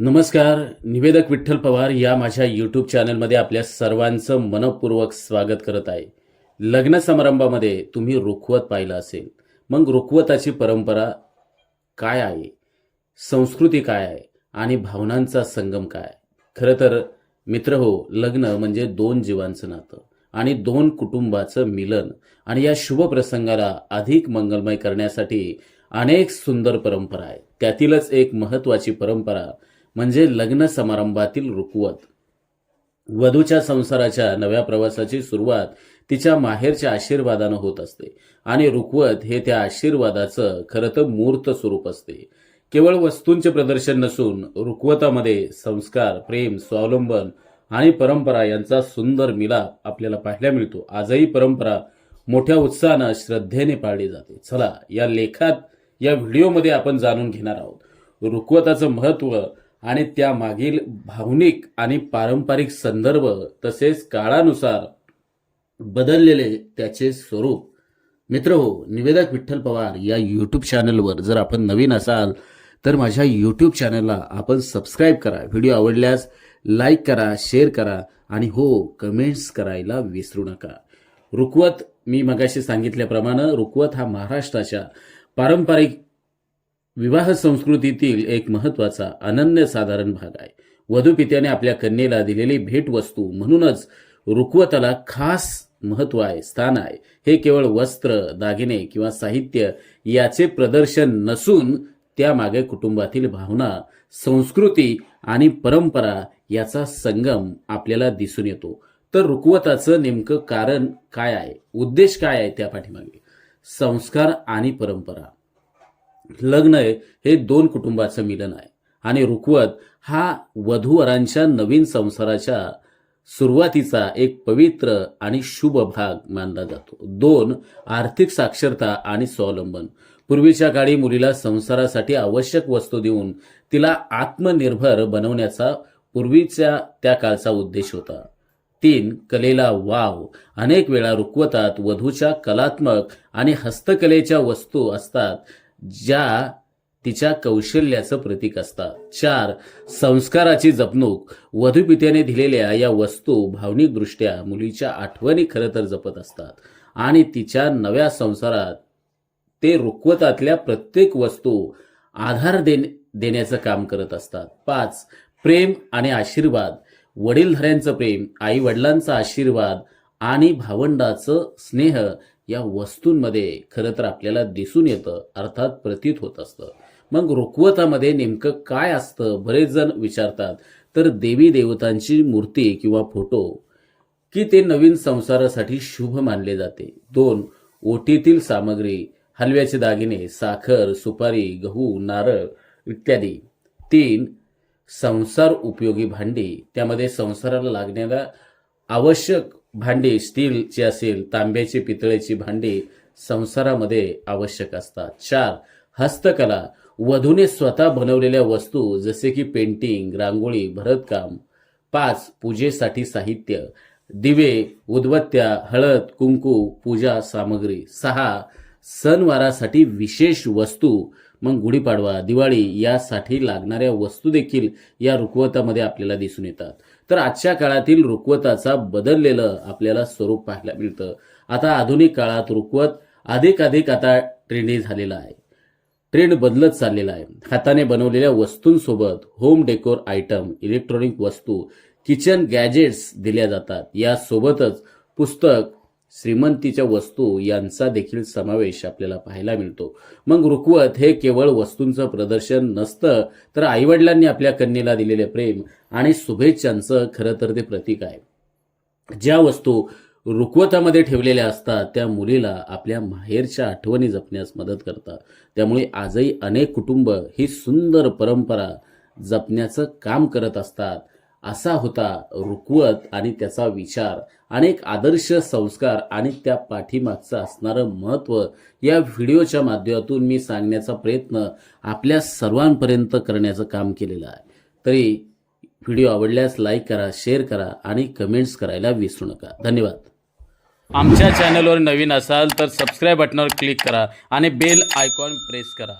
नमस्कार. निवेदक विठ्ठल पवार या माझ्या यूट्यूब चॅनलमध्ये आपल्या सर्वांचं मनपूर्वक स्वागत करत आहे. लग्न समारंभामध्ये तुम्ही रुखवत पाहिलं असेल. मग रुखवताची परंपरा काय आहे, संस्कृती काय आहे आणि भावनांचा संगम काय? खरं तर मित्रहो, लग्न म्हणजे दोन जीवांचं नातं आणि दोन कुटुंबाचं मिलन. आणि या शुभ प्रसंगाला अधिक मंगलमय करण्यासाठी अनेक सुंदर परंपरा आहेत. त्यातीलच एक महत्त्वाची परंपरा म्हणजे लग्न समारंभातील रुखवत. वधूच्या संसाराच्या नव्या प्रवासाची सुरुवात तिच्या माहेरच्या आशीर्वादानं होत असते आणि रुखवत हे त्या आशीर्वादाचं खरं तर मूर्त स्वरूप असते. केवळ वस्तूंचे प्रदर्शन नसून रुखवतामध्ये संस्कार, प्रेम, स्वावलंबन आणि परंपरा यांचा सुंदर मिलाप आपल्याला पाहायला मिळतो. आजही परंपरा मोठ्या उत्साहानं श्रद्धेने पाळली जाते. चला, या लेखात या व्हिडिओमध्ये आपण जाणून घेणार आहोत रुखवताचं महत्त्व आणि त्यामागील भावनिक आणि पारंपरिक संदर्भ, तसेच काळानुसार बदललेले त्याचे स्वरूप. मित्रहो, निवेदक विठ्ठल पवार या यूट्यूब चॅनलवर जर आपण नवीन असाल तर माझ्या यूट्यूब चॅनलला आपण सबस्क्राईब करा. व्हिडिओ आवडल्यास लाईक करा, शेअर करा आणि हो, कमेंट्स करायला विसरू नका. रुखवत, मी मगाशी सांगितल्याप्रमाणे रुखवत हा महाराष्ट्राच्या पारंपरिक विवाह संस्कृतीतील एक महत्त्वाचा अनन्यसाधारण भाग आहे. वधूपित्याने आपल्या कन्येला दिलेली भेटवस्तू म्हणूनच रुखवताला खास महत्त्व आहे, स्थान आहे. हे केवळ वस्त्र, दागिने किंवा साहित्य याचे प्रदर्शन नसून त्यामागे कुटुंबातील भावना, संस्कृती आणि परंपरा याचा संगम आपल्याला दिसून येतो. तर रुखवताचं नेमकं कारण काय आहे, उद्देश काय आहे त्या पाठीमागे? संस्कार आणि परंपरा. लग्न हे दोन कुटुंबाचं मिलन आहे आणि रुखवत हा वधूवरांच्या नवीन संसाराच्या सुरुवातीचा एक पवित्र आणि शुभ भाग मानला जातो. दोन, आर्थिक साक्षरता आणि स्वावलंबन. पूर्वीच्या काळी मुलीला संसारासाठी आवश्यक वस्तू देऊन तिला आत्मनिर्भर बनवण्याचा पूर्वीच्या त्या काळचा उद्देश होता. तीन, कलेला वाव. अनेक वेळा रुखवतात वधूच्या कलात्मक आणि हस्तकलेच्या वस्तू असतात ज्या तिच्या कौशल्याचं प्रतीक असतात. चार, संस्काराची जपणूक. वधूपित्याने दिलेल्या या वस्तू भावनिकदृष्ट्या मुलीच्या आठवणी खरं तर जपत असतात आणि तिच्या नव्या संसारात ते रुखवतातल्या प्रत्येक वस्तू आधार देण्याचं काम करत असतात. पाच, प्रेम आणि आशीर्वाद. वडीलधाऱ्यांचं प्रेम, आई वडिलांचा आशीर्वाद आणि भावंडाचं स्नेह या वस्तूंमध्ये खरं तर आपल्याला दिसून येतं, अर्थात प्रतीत होत असतं. मग रुखवतामध्ये नेमकं काय असतं? बरेच जण विचारतात. तर देवी देवतांची मूर्ती किंवा फोटो की ते नवीन संसारासाठी शुभ मानले जाते. दोन, ओटीतील सामग्री, हलव्याचे दागिने, साखर, सुपारी, गहू, नारळ इत्यादी. तीन, संसार उपयोगी भांडी. त्यामध्ये संसाराला लागणाऱ्या आवश्यक भांडी, स्टीलची असेल, तांब्याची, पितळेची भांडी संसारामध्ये आवश्यक असतात. चार, हस्तकला. वधूने स्वतः बनवलेल्या वस्तू जसे की पेंटिंग, रांगोळी, भरतकाम. पाच, पूजेसाठी साहित्य, दिवे, उदबत्त्या, हळद, कुंकू, पूजा सामग्री. सहा, सणवारासाठी विशेष वस्तू. मग गुढीपाडवा, दिवाळी यासाठी लागणाऱ्या वस्तू देखील या रुखवतामध्ये आपल्याला दिसून येतात. तर आजच्या काळातील रुखवताचा बदललेलं आपल्याला स्वरूप पाहायला मिळतं. आता आधुनिक काळात रुखवत अधिक आता ट्रेंडी झालेला आहे. ट्रेंड बदलत चाललेला आहे. हाताने बनवलेल्या वस्तूंसोबत होम डेकोर आयटम, इलेक्ट्रॉनिक वस्तू, किचन गॅजेट्स दिल्या जातात. यासोबतच पुस्तक, श्रीमंतीच्या वस्तू यांचा देखील समावेश आपल्याला पाहायला मिळतो. मग रुखवत हे केवळ वस्तूंचं प्रदर्शन नसतं, तर आईवडिलांनी आपल्या कन्येला दिलेले प्रेम आणि शुभेच्छांचं खरं तर ते प्रतीक आहे. ज्या वस्तू रुखवतामध्ये ठेवलेल्या असतात त्या मुलीला आपल्या माहेरच्या आठवणी जपण्यास मदत करतात. त्यामुळे आजही अनेक कुटुंब ही सुंदर परंपरा जपण्याचं काम करत असतात. असा होता रुखवत आणि त्याचा विचार. अनेक आदर्श, संस्कार आणि त्या पाठीमागचं असणारं महत्त्व या व्हिडिओच्या माध्यमातून मी सांगण्याचा प्रयत्न आपल्या सर्वांपर्यंत करण्याचं काम केलेलं आहे. तरी व्हिडिओ आवडल्यास लाईक करा, शेअर करा आणि कमेंट्स करायला विसरू नका. धन्यवाद. आमच्या चॅनलवर नवीन असाल तर सबस्क्राईब बटनावर क्लिक करा आणि बेल आयकॉन प्रेस करा.